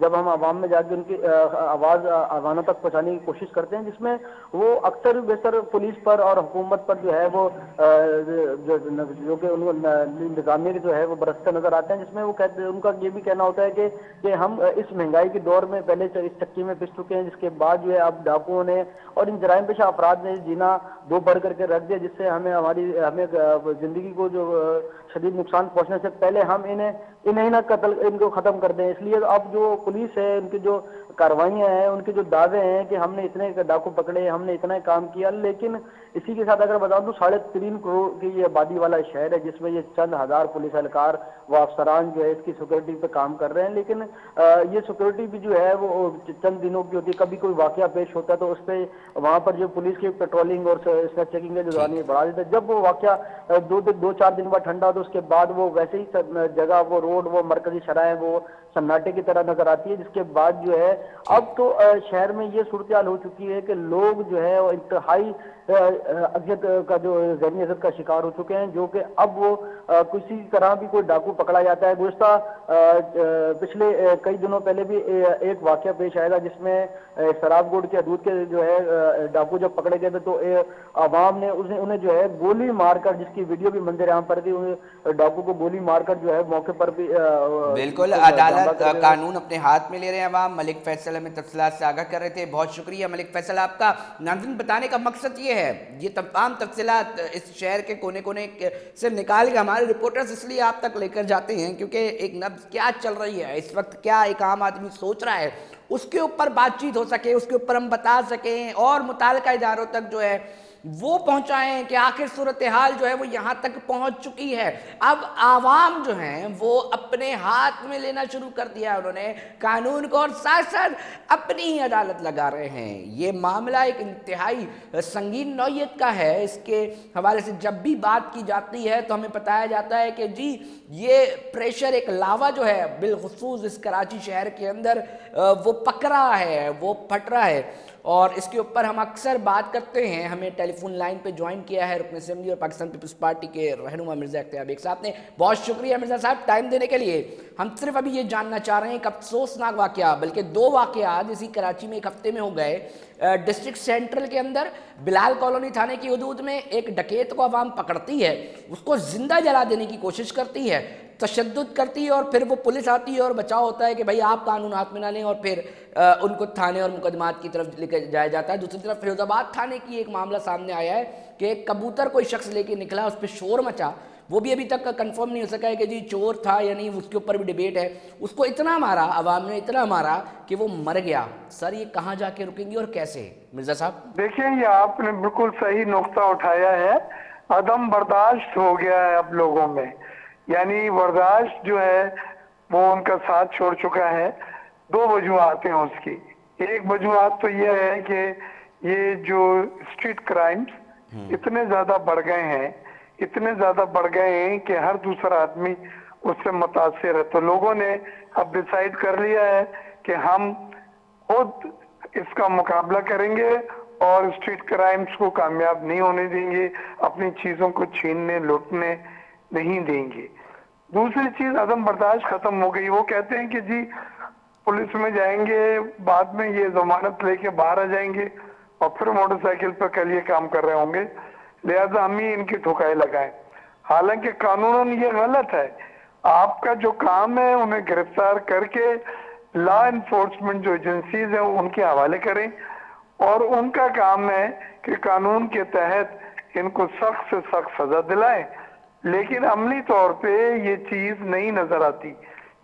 جب ہم عوام میں جا کے ان کی آواز عواموں تک پہنچانے کی کوشش کرتے ہیں، جس میں وہ اکثر بیشتر پولیس پر اور حکومت پر جو ہے وہ جو کہ نظامیہ جو ہے وہ برستے نظر آتے ہیں، جس میں وہ کہتے ہیں، ان کا یہ بھی کہنا ہوتا ہے کہ ہم اس مہنگائی کے دور میں پہلے اس چکی میں پس چکے ہیں، جس کے بعد جو ہے اب ڈاکوؤں نے اور ان جرائم پیشہ افراد نے جینا دو بڑھ کر کے رکھ دیا، جس سے ہمیں زندگی کو جو شدید نقصان پہنچنے سے پہلے ہم انہیں نہ قتل ان کو ختم کر دیں۔ اس لیے اب جو پولیس ہے، ان کی جو کاروائیاں ہیں، ان کے جو دعوے ہیں کہ ہم نے اتنے ڈاکو پکڑے، ہم نے اتنا کام کیا، لیکن اسی کے ساتھ اگر بتا دوں 3.5 کروڑ کی یہ آبادی والا شہر ہے، جس میں یہ چند ہزار پولیس اہلکار و افسران جو ہے اس کی سیکورٹی پہ کام کر رہے ہیں، لیکن یہ سیکورٹی بھی جو ہے وہ چند دنوں کی ہوتی ہے۔ کبھی کوئی واقعہ پیش ہوتا ہے تو اس پہ وہاں پر جو پولیس کی پیٹرولنگ اور چیکنگ ہے جو دورانیہ بڑھا دیتا ہے۔ جب وہ واقعہ 2-4 دن بعد ٹھنڈا تو اس کے بعد وہ ویسے ہی جگہ وہ روڈ وہ مرکزی شرائیں وہ سناٹے کی طرح نظر آتی ہے، جس کے بعد جو ہے اب تو شہر میں یہ صورتحال ہو چکی ہے کہ لوگ جو ہے وہ انتہائی اذیت کا جو ذہنی اذیت کا شکار ہو چکے ہیں، جو کہ اب وہ کسی طرح بھی کوئی ڈاکو پکڑا جاتا ہے۔ گزشتہ پچھلے کئی دنوں پہلے بھی ایک واقعہ پیش آیا تھا، جس میں سراب گوڑ کے حدود کے جو ہے ڈاکو جب پکڑے گئے تھے تو عوام نے انہیں جو ہے گولی مار کر، جس کی ویڈیو بھی منظر عام پر تھی، ڈاکو کو گولی مار کر جو ہے موقع پر بھی بالکل عدالت قانون اپنے ہاتھ میں لے رہے ہیں عوام۔ ملک فیصل ہمیں تفصیلات سے آگاہ کر رہے تھے، بہت شکریہ ملک فیصل آپ کا۔ ناظرین، بتانے کا مقصد یہ ہے، یہ تمام تفصیلات اس شہر کے کونے کونے سے نکال کے ہمارے رپورٹرز اس لیے آپ تک لے کر جاتے ہیں کیونکہ ایک نبض کیا چل رہی ہے اس وقت، کیا ایک عام آدمی سوچ رہا ہے، اس کے اوپر بات چیت ہو سکے، اس کے اوپر ہم بتا سکیں اور متعلقہ اداروں تک جو ہے وہ پہنچائیں کہ آخر صورتحال جو ہے وہ یہاں تک پہنچ چکی ہے۔ اب عوام جو ہیں وہ اپنے ہاتھ میں لینا شروع کر دیا ہے انہوں نے قانون کو، اور ساتھ ساتھ اپنی ہی عدالت لگا رہے ہیں۔ یہ معاملہ ایک انتہائی سنگین نوعیت کا ہے۔ اس کے حوالے سے جب بھی بات کی جاتی ہے تو ہمیں بتایا جاتا ہے کہ جی یہ پریشر، ایک لاوا جو ہے بالخصوص اس کراچی شہر کے اندر وہ پک رہا ہے، وہ پھٹ رہا ہے، اور اس کے اوپر ہم اکثر بات کرتے ہیں۔ ہمیں ٹیلی فون لائن پہ جوائن کیا ہے رکن اسمبلی اور پاکستان پیپلز پارٹی کے رہنما مرزا اختیار بیگ صاحب نے۔ بہت شکریہ مرزا صاحب ٹائم دینے کے لیے۔ ہم صرف ابھی یہ جاننا چاہ رہے ہیں ایک افسوسناک واقعہ، بلکہ 2 واقعات اسی کراچی میں ایک ہفتے میں ہو گئے۔ ڈسٹرکٹ سینٹرل کے اندر بلال کالونی تھانے کی حدود میں ایک ڈکیت کو عوام پکڑتی ہے، اس کو زندہ جلا دینے کی کوشش کرتی ہے، تشدد کرتی ہے، اور پھر وہ پولیس آتی ہے اور بچاؤ ہوتا ہے کہ بھائی آپ قانون ہاتھ میں نہ لیں، اور پھر ان کو تھانے اور مقدمات کی طرف لے کے جایا جاتا ہے۔ دوسری طرف فیروز آباد تھانے کی ایک معاملہ سامنے آیا ہے کہ ایک کبوتر کوئی شخص لے کے نکلا، اس پہ شور مچا، وہ بھی ابھی تک کنفرم نہیں ہو سکا ہے کہ جی چور تھا یا نہیں، اس کے اوپر بھی ڈیبیٹ ہے۔ اس کو اتنا مارا، عوام نے اتنا مارا کہ وہ مر گیا۔ سر یہ کہاں جا کے رکیں گی اور کیسے؟ مرزا صاحب دیکھیں، یہ آپ نے بالکل صحیح نقطہ اٹھایا ہے۔ عدم برداشت ہو گیا ہے اب لوگوں میں، یعنی برداشت جو ہے وہ ان کا ساتھ چھوڑ چکا ہے۔ 2 وجوہات ہیں اس کی۔ ایک وجوہات تو یہ ہے کہ یہ جو اسٹریٹ کرائمز اتنے زیادہ بڑھ گئے ہیں، اتنے زیادہ بڑھ گئے ہیں کہ ہر دوسرا آدمی اس سے متاثر ہے۔ تو لوگوں نے اب ڈیسائیڈ کر لیا ہے کہ ہم خود اس کا مقابلہ کریں گے اور اسٹریٹ کرائمز کو کامیاب نہیں ہونے دیں گے، اپنی چیزوں کو چھیننے لوٹنے نہیں دیں گے۔ دوسری چیز، عدم برداشت ختم ہو گئی۔ وہ کہتے ہیں کہ جی پولیس میں جائیں گے، بعد میں یہ ضمانت لے کے باہر آ جائیں گے اور پھر موٹر سائیکل پر کل یہ کام کر رہے ہوں گے، لہذا ہم ہی ان کی ٹھکائی لگائیں۔ حالانکہ قانوناً یہ غلط ہے۔ آپ کا جو کام ہے انہیں گرفتار کر کے لا انفورسمنٹ جو ایجنسیز ہیں ان کے حوالے کریں، اور ان کا کام ہے کہ قانون کے تحت ان کو سخت سے سخت سزا دلائیں۔ لیکن عملی طور پہ یہ چیز نہیں نظر آتی،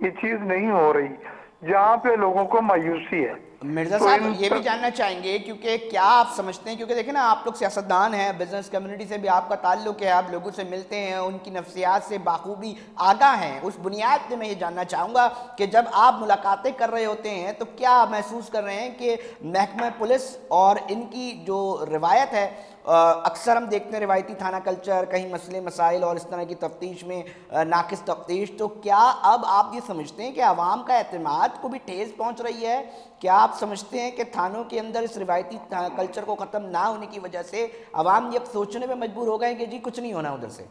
یہ چیز نہیں ہو رہی، جہاں پہ لوگوں کو مایوسی ہے۔ مرزا صاحب یہ بھی جاننا چاہیں گے کیونکہ کیا آپ سمجھتے ہیں، کیونکہ دیکھیں نا آپ لوگ سیاستدان ہیں، بزنس کمیونٹی سے بھی آپ کا تعلق ہے، آپ لوگوں سے ملتے ہیں، ان کی نفسیات سے بخوبی آگاہ ہیں، اس بنیاد پہ میں یہ جاننا چاہوں گا کہ جب آپ ملاقاتیں کر رہے ہوتے ہیں تو کیا محسوس کر رہے ہیں کہ محکمہ پولیس اور ان کی جو روایت ہے، اکثر ہم دیکھتے ہیں روایتی تھانہ کلچر، کہیں مسئلے مسائل اور اس طرح کی تفتیش میں ناقص تفتیش، تو کیا اب آپ یہ سمجھتے ہیں کہ عوام کا اعتماد کو بھی ٹھیس پہنچ رہی ہے؟ کیا آپ سمجھتے ہیں کہ تھانوں کے اندر اس روایتی کلچر کو ختم نہ ہونے کی وجہ سے عوام یہ سوچنے پہ مجبور ہو گئے ہیں کہ جی کچھ نہیں ہونا ادھر سے؟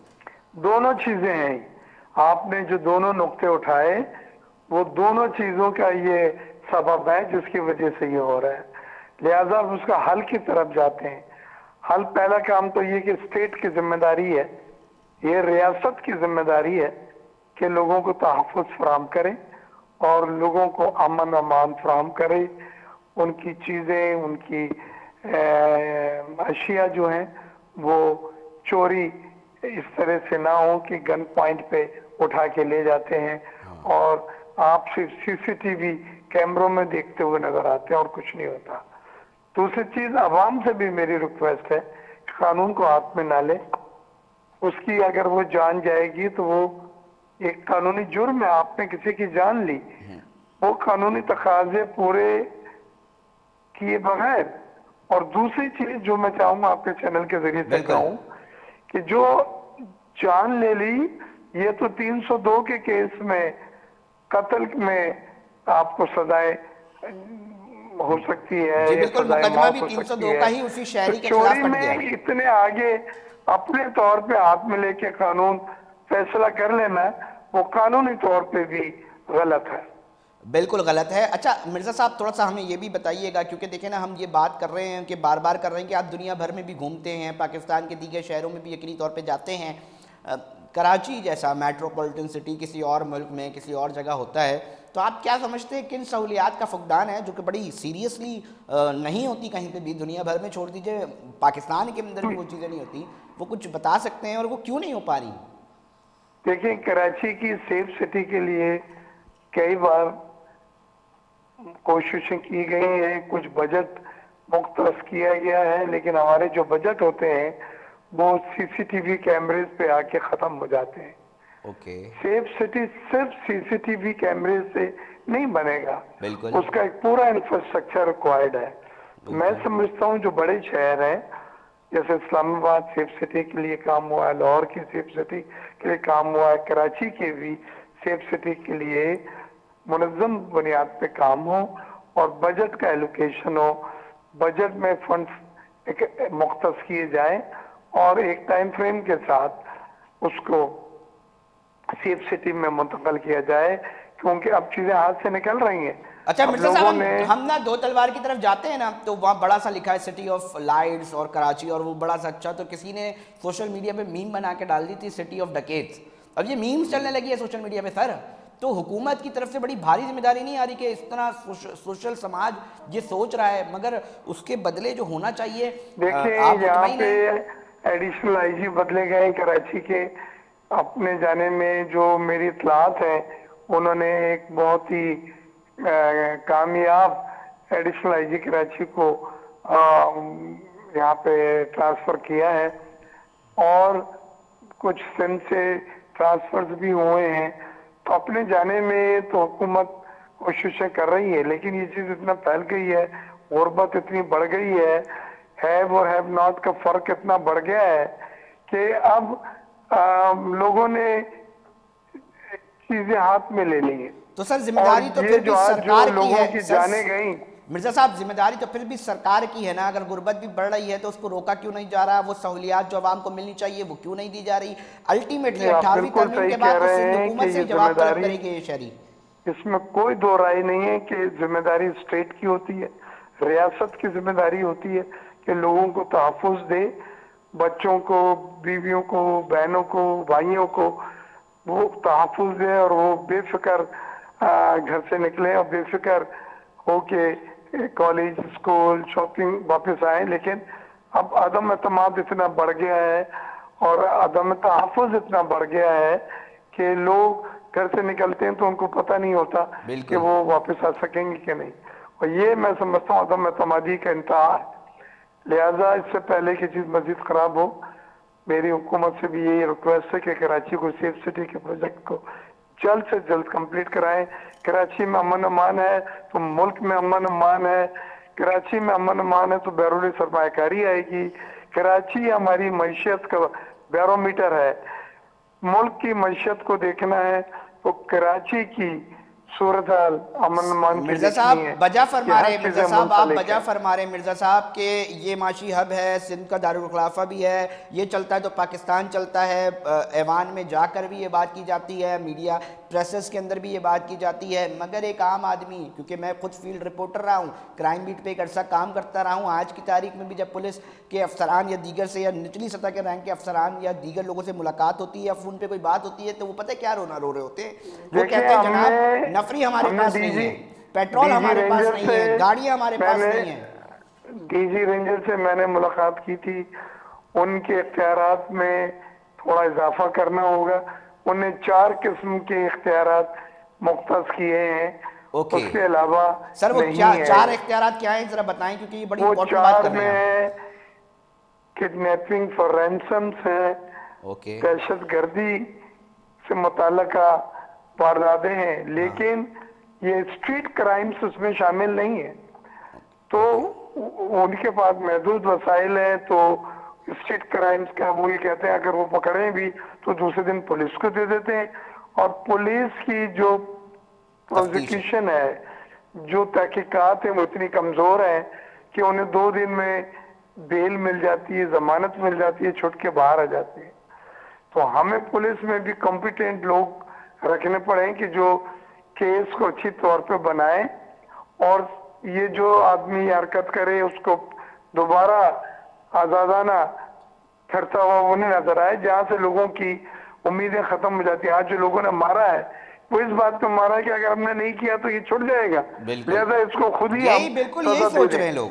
دونوں چیزیں ہیں۔ آپ نے جو دونوں نقطے اٹھائے وہ دونوں چیزوں کا یہ سبب ہے جس کی وجہ سے یہ ہو رہا ہے، لہذا اب اس کا حل کی طرف جاتے ہیں۔ حل پہلا کام تو یہ کہ اسٹیٹ کی ذمہ داری ہے، یہ ریاست کی ذمہ داری ہے کہ لوگوں کو تحفظ فراہم کرے اور لوگوں کو امن و امان فراہم کرے، ان کی چیزیں، ان کی اشیاء جو ہیں وہ چوری اس طرح سے نہ ہو کہ گن پوائنٹ پہ اٹھا کے لے جاتے ہیں اور آپ صرف سی سی ٹی وی کیمروں میں دیکھتے ہوئے نظر آتے ہیں اور کچھ نہیں ہوتا۔ دوسری چیز، عوام سے بھی میری ریکویسٹ ہے کہ قانون کو ہاتھ میں نہ لے، اس کی اگر وہ جان جائے گی تو وہ ایک قانونی جرم ہے، آپ نے کسی کی جان لی، وہ قانونی تقاضے پورے کیے بغیر۔ اور دوسری چیز جو میں چاہوں گا آپ کے چینل کے ذریعے سے کہوں کہ جو جان لے لی، یہ تو 302 کے کیس میں قتل میں آپ کو سزائے ہو سکتی ہے، جی بالکل، سزائے مقدمہ موت بھی ہو 302 سکتی کا ہے، ہی اسی شہری کے تو خلاف چوری کٹ میں گیا۔ اتنے آگے اپنے طور پہ ہاتھ میں لے کے قانون فیصلہ کر لینا وہ قانونی طور پہ بھی غلط ہے۔ بالکل غلط ہے۔ اچھا مرزا صاحب، تھوڑا سا ہمیں یہ بھی بتائیے گا، کیونکہ دیکھیں نا، ہم یہ بات کر رہے ہیں کہ بار بار کر رہے ہیں کہ آپ دنیا بھر میں بھی گھومتے ہیں، پاکستان کے دیگر شہروں میں بھی یقینی طور پہ جاتے ہیں، کراچی جیسا میٹروپولیٹن سٹی کسی اور ملک میں کسی اور جگہ ہوتا ہے، تو آپ کیا سمجھتے ہیں کن سہولیات کا فقدان ہے جو کہ بڑی سیریسلی نہیں ہوتی کہیں پہ بھی، دنیا بھر میں چھوڑ دیجئے پاکستان کے اندر بھی وہ چیزیں نہیں ہوتی، وہ کچھ بتا سکتے ہیں اور وہ کیوں نہیں ہو پا رہی؟ دیکھیں، کراچی کی سیف سٹی کے لیے کئی بار کوششیں کی گئی ہیں، کچھ بجٹ مختص کیا گیا ہے، لیکن ہمارے جو بجٹ ہوتے ہیں وہ سی سی ٹی وی کیمریز پہ آ کے ختم ہو جاتے ہیں۔ اوکے، سیف سٹی صرف سی سی ٹی وی کیمرے سے نہیں بنے گا، بالکل اس کا ایک پورا انفراسٹرکچر ریکوائرڈ ہے۔ میں سمجھتا ہوں جو بڑے شہر ہیں، جیسے اسلام آباد سیف سٹی کے لیے کام ہوا ہے، لاہور کی سیف سٹی کے لیے کام ہوا ہے، کراچی کے بھی سیف سٹی کے لیے منظم بنیاد پہ کام ہو اور بجٹ کا ایلوکیشن ہو، بجٹ میں فنڈز مختص کیے جائیں اور ایک ٹائم فریم کے ساتھ اس کو سیف سٹی میں منتقل کیا جائے، کیونکہ اب چیزیں ہاتھ سے نکل رہی ہیں۔ اچھا اب مرزا لوگوں صاحب، نے ہم نا دو تلوار کی طرف جاتے ہیں نا، تو وہاں بڑا سا لکھا ہے سٹی آف لائٹس اور کراچی، اور وہ بڑا سا اچھا، تو کسی نے سوشل میڈیا پہ میم بنا کے ڈال دی تھی سٹی آف ڈکیٹس۔ اب یہ میمز چلنے لگی ہے سوشل میڈیا پہ سر، تو حکومت کی طرف سے بڑی بھاری ذمہ داری نہیں آ رہی کہ اس طرح سوشل سماج یہ سوچ رہا ہے، مگر اس کے بدلے جو ہونا چاہیے، دیکھیں آپ یہاں مطمئن پہ ہیں؟ ایڈیشنل آئی جی بدلے گئے ہیں کراچی کے، اپنے جانے میں جو میری اطلاعات ہیں انہوں نے ایک بہت ہی کامیاب ایڈیشنل آئی جی کراچی کو یہاں پہ ٹرانسفر کیا ہے اور کچھ سندھ سے ٹرانسفرز بھی ہوئے ہیں، تو اپنے جانے میں تو حکومت کوششیں کر رہی ہے، لیکن یہ چیز اتنا پھیل گئی ہے، غربت اتنی بڑھ گئی ہے، ہیو اور ہیو ناٹ کا فرق اتنا بڑھ گیا ہے کہ اب لوگوں نے چیزیں ہاتھ میں لے لی ہیں، تو سر ذمہ اور داری تو یہ پھر بھی جو آج جو سرکار کی لوگوں ہے کی سر۔ جانیں گئیں۔ مرزا صاحب، ذمہ داری تو پھر بھی سرکار کی ہے نا، اگر غربت بھی بڑھ رہی ہے تو اس کو روکا کیوں نہیں جا رہا؟ وہ سہولیات جو عوام کو ملنی چاہیے وہ کیوں نہیں دی جا رہی؟ الٹیمیٹلی آپ 18ویں بالکل ترمیم صحیح کے کہہ بعد تو رہے سندھ ہیں کہ حکومت سے یہ ہی ذمہ جواب طلب داری، کرے گے یہ شہری۔ اس میں کوئی دو رائے نہیں ہے کہ ذمہ داری اسٹیٹ کی ہوتی ہے، ریاست کی ذمہ داری ہوتی ہے کہ لوگوں کو تحفظ دے، بچوں کو، بیویوں کو، بہنوں کو، بھائیوں کو وہ تحفظ دے اور وہ بے فکر گھر سے نکلیں اور بے فکر ہو کے کالج، اسکول، شاپنگ واپس آئیں۔ لیکن اب عدم اعتماد اتنا بڑھ گیا ہے اور عدم تحفظ اتنا بڑھ گیا ہے کہ لوگ گھر سے نکلتے ہیں تو ان کو پتہ نہیں ہوتا کہ بالکل وہ واپس آ سکیں گے کہ نہیں، اور یہ میں سمجھتا ہوں عدم اعتمادی کا انتہا ہے۔ لہٰذا اس سے پہلے کہ چیز مزید خراب ہو، میری حکومت سے بھی یہی ریکویسٹ ہے کہ کراچی کو سیف سٹی کے پروجیکٹ کو جلد سے جلد کمپلیٹ کرائیں۔ کراچی میں امن امان ہے تو ملک میں امن امان ہے، کراچی میں امن امان ہے تو بیرونی سرمایہ کاری آئے گی۔ کراچی ہماری معیشت کا بیرو میٹر ہے، ملک کی معیشت کو دیکھنا ہے تو کراچی کی صورتحال امن امان کی مرزا صاحب دیکھنی ہے بجا کہ فرما ہر رہے، مرزا چیزیں صاحب آپ منسلک بجا ہیں۔ فرما رہے مرزا صاحب کہ یہ معاشی ہب ہے، سندھ کا دارالخلافہ بھی ہے، یہ چلتا ہے تو پاکستان چلتا ہے، ایوان میں جا کر بھی یہ بات کی جاتی ہے، میڈیا پریسز کے اندر بھی یہ بات کی جاتی ہے، مگر ایک عام آدمی، کیونکہ میں خود فیلڈ رپورٹر رہا ہوں، کرائم بیٹ پہ ایک عرصہ کام کرتا رہا ہوں، آج کی تاریخ میں بھی جب پولیس کے افسران یا دیگر سے یا نچلی سطح کے رینک کے افسران یا دیگر لوگوں سے ملاقات ہوتی ہے یا فون پہ کوئی بات ہوتی ہے تو وہ پتہ کیا رونا رو رہے ہوتے ہیں، وہ کہتے ہیں جناب نفری ہمارے پاس نہیں ہے، پیٹرول ہمارے پاس نہیں ہے، گاڑیاں ہمارے پاس نہیں ہیں۔ ڈی جی رینجر سے میں نے ملاقات کی تھی، ان کے اختیارات میں تھوڑا اضافہ کرنا ہوگا، انہیں 4 قسم کے اختیارات مختص کیے ہیں، اس کے علاوہ سر وہ نہیں ہے۔ 4 اختیارات کیا ہیں ذرا بتائیں، کیونکہ یہ بڑی وہ امپورٹنٹ بات 4 کر رہے ہیں میں کڈنیپنگ فار رینسمز ہیں، اوکے، دہشت گردی سے متعلقہ وارداتیں ہیں، لیکن یہ اسٹریٹ کرائمز اس میں شامل نہیں ہیں، تو ان کے پاس محدود وسائل ہیں، تو اسٹریٹ کرائمز کا وہ یہ کہتے ہیں اگر وہ پکڑیں بھی تو دوسرے دن پولیس کو دے دیتے ہیں، اور پولیس کی جو پروزیکیوشن ہے، جو تحقیقات ہیں وہ اتنی کمزور ہیں کہ انہیں 2 دن میں بیل مل جاتی ہے، ضمانت مل جاتی ہے، چھوٹ کے باہر آ جاتی ہے۔ تو ہمیں پولیس میں بھی کمپیٹنٹ لوگ رکھنے پڑیں کہ جو کیس کو اچھی طور پہ بنائیں، اور یہ جو آدمی حرکت کرے اس کو دوبارہ آزادانہ پھرتا ہوا وہ نہیں نظر آئے، جہاں سے لوگوں کی امیدیں ختم ہو جاتی ہیں۔ آج جو لوگوں نے مارا ہے وہ اس بات پہ مارا ہے کہ اگر ہم نے نہیں کیا تو یہ چھٹ جائے گا، لہذا اس کو خود ہی ہم بالکل سزا یہی دے سوچ دیں۔ رہے ہیں لوگ،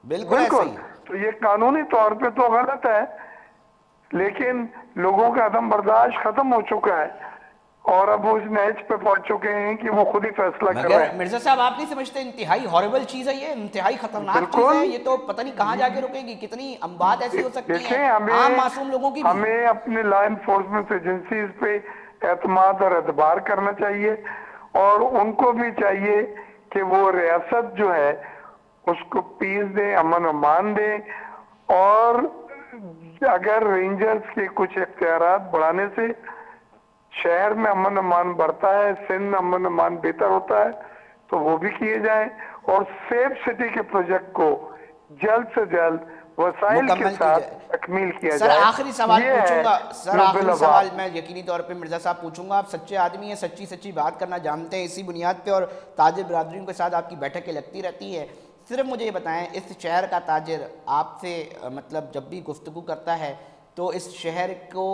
بالکل ایسا بالکل، ہی۔ تو یہ قانونی طور پہ تو غلط ہے، لیکن لوگوں کا عدم برداشت ختم ہو چکا ہے، اور اب وہ اس نہج پہ پہنچ چکے ہیں کہ وہ خود ہی فیصلہ کر رہے مگر ہیں۔ مرزا صاحب آپ نہیں سمجھتے انتہائی ہارریبل چیز ہے، یہ انتہائی خطرناک چیز ہے، بالکل، یہ تو پتہ نہیں کہاں جا کے رکے گی، کتنی اموات ایسی ہو سکتی ہیں دیکھیں عام معصوم لوگوں کی بھی۔ ہمیں اپنے لا انفورسمنٹ ایجنسیز پہ اعتماد اور اعتبار کرنا چاہیے، اور ان کو بھی چاہیے کہ وہ ریاست جو ہے اس کو پیس دیں، امن و امان دیں، اور اگر رینجرز کے کچھ اختیارات بڑھانے سے شہر میں امن و امان بڑھتا ہے، سندھ میں امن و امان بہتر ہوتا ہے تو وہ بھی کیے جائیں، اور سیف سٹی کے پروجیکٹ کو جلد سے جلد وسائل کے مکمل کی ساتھ جائے۔ تکمیل کیا سر جائے۔ آخری سوال یہ پوچھوں ہے گا، سر لب آخری لباب۔ سوال میں یقینی طور پہ مرزا صاحب پوچھوں گا، آپ سچے آدمی ہیں، سچی بات کرنا جانتے ہیں، اسی بنیاد پہ اور تاجر برادریوں کے ساتھ آپ کی بیٹھکیں لگتی رہتی ہیں، صرف مجھے یہ بتائیں اس شہر کا تاجر آپ سے مطلب جب بھی گفتگو کرتا ہے تو اس شہر کو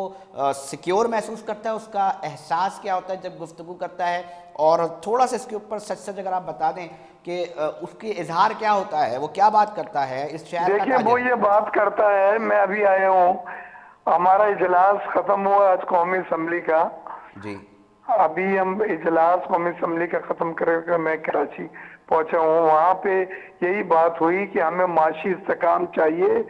سیکیور محسوس کرتا ہے، اس کا احساس کیا ہوتا ہے جب گفتگو کرتا ہے، اور تھوڑا سا اس کے اوپر سچ اگر آپ بتا دیں کہ اس کے اظہار کیا ہوتا ہے، وہ کیا بات کرتا ہے اس شہر کا دیکھیں تاجر؟ وہ یہ بات کرتا ہے، میں ابھی آیا ہوں، ہمارا اجلاس ختم ہوا آج قومی اسمبلی کا، جی ابھی ہم اجلاس قومی اسمبلی کا ختم کرے کر میں کراچی پہنچا ہوں، وہاں پہ یہی بات ہوئی کہ ہمیں معاشی استحکام چاہیے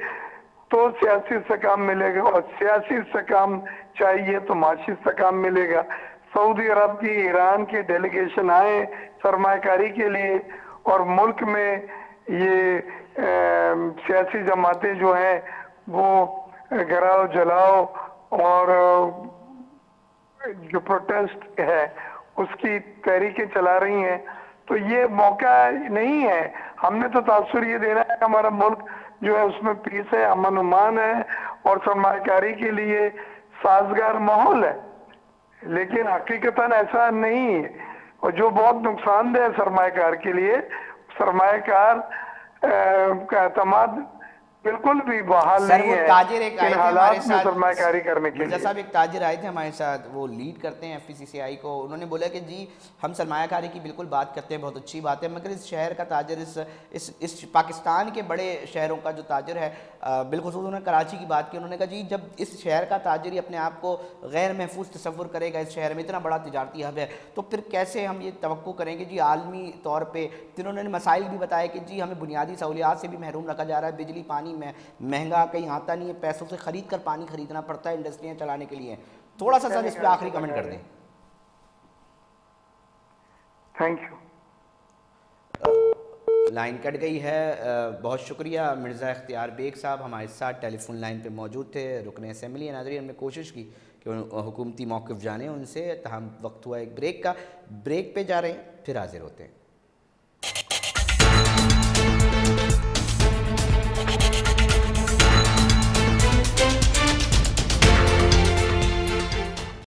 تو سیاسی استحکام ملے گا، اور سیاسی استحکام چاہیے تو معاشی استحکام ملے گا۔ سعودی عرب کی، ایران کی ڈیلیگیشن آئے سرمایہ کاری کے لیے، اور ملک میں یہ سیاسی جماعتیں جو ہیں وہ گراؤ جلاؤ اور جو پروٹیسٹ ہے اس کی تحریکیں چلا رہی ہیں، تو یہ موقع نہیں ہے۔ ہم نے تو تاثر یہ دینا ہے کہ ہمارا ملک جو ہے اس میں پیس ہے، امن و امان ہے، اور سرمایہ کاری کے لیے سازگار ماحول ہے، لیکن حقیقتاً ایسا نہیں ہے، اور جو بہت نقصان دہ ہے سرمایہ کار کے لیے، سرمایہ کار کا اعتماد بالکل بھی بحال سر نہیں وہ ہے تاجر ایک ان آئے تھے ہمارے حالات میں ساتھ، سرمایہ کاری کرنے کے مرزا لیے۔ صاحب ایک تاجر آئے تھے ہمارے ساتھ، وہ لیڈ کرتے ہیں FPCCI کو، انہوں نے بولا کہ جی ہم سرمایہ کاری کی بالکل بات کرتے ہیں، بہت اچھی بات ہے، مگر اس شہر کا تاجر اس پاکستان کے بڑے شہروں کا جو تاجر ہے، بالخصوص انہوں نے کراچی کی بات کی، انہوں نے کہا جی جب اس شہر کا تاجر ہی اپنے آپ کو غیر محفوظ تصور کرے گا، اس شہر میں اتنا بڑا تجارتی ہب ہے، تو پھر کیسے ہم یہ توقع کریں گے جی عالمی طور پہ؟ پھر انہوں نے مسائل بھی بتایا کہ جی ہمیں بنیادی سہولیات سے بھی محروم رکھا جا رہا ہے، بجلی پانی میں مہنگا کہیں آتا نہیں ہے، پیسوں سے خرید کر پانی خریدنا پڑتا ہے انڈسٹریاں چلانے کے لیے۔ تھوڑا سا سر اس پہ آخری کمنٹ کر دیں۔ Thank you. لائن کٹ گئی ہے، بہت شکریہ مرزا اختیار بیگ صاحب ہمارے ساتھ ٹیلی فون لائن پہ موجود تھے، رکن اسمبلی ہے۔ ناظرین ہم نے کوشش کی کہ حکومتی موقف جانیں ان سے، تاہم وقت ہوا ایک بریک کا، بریک پہ جا رہے ہیں، پھر حاضر ہوتے ہیں۔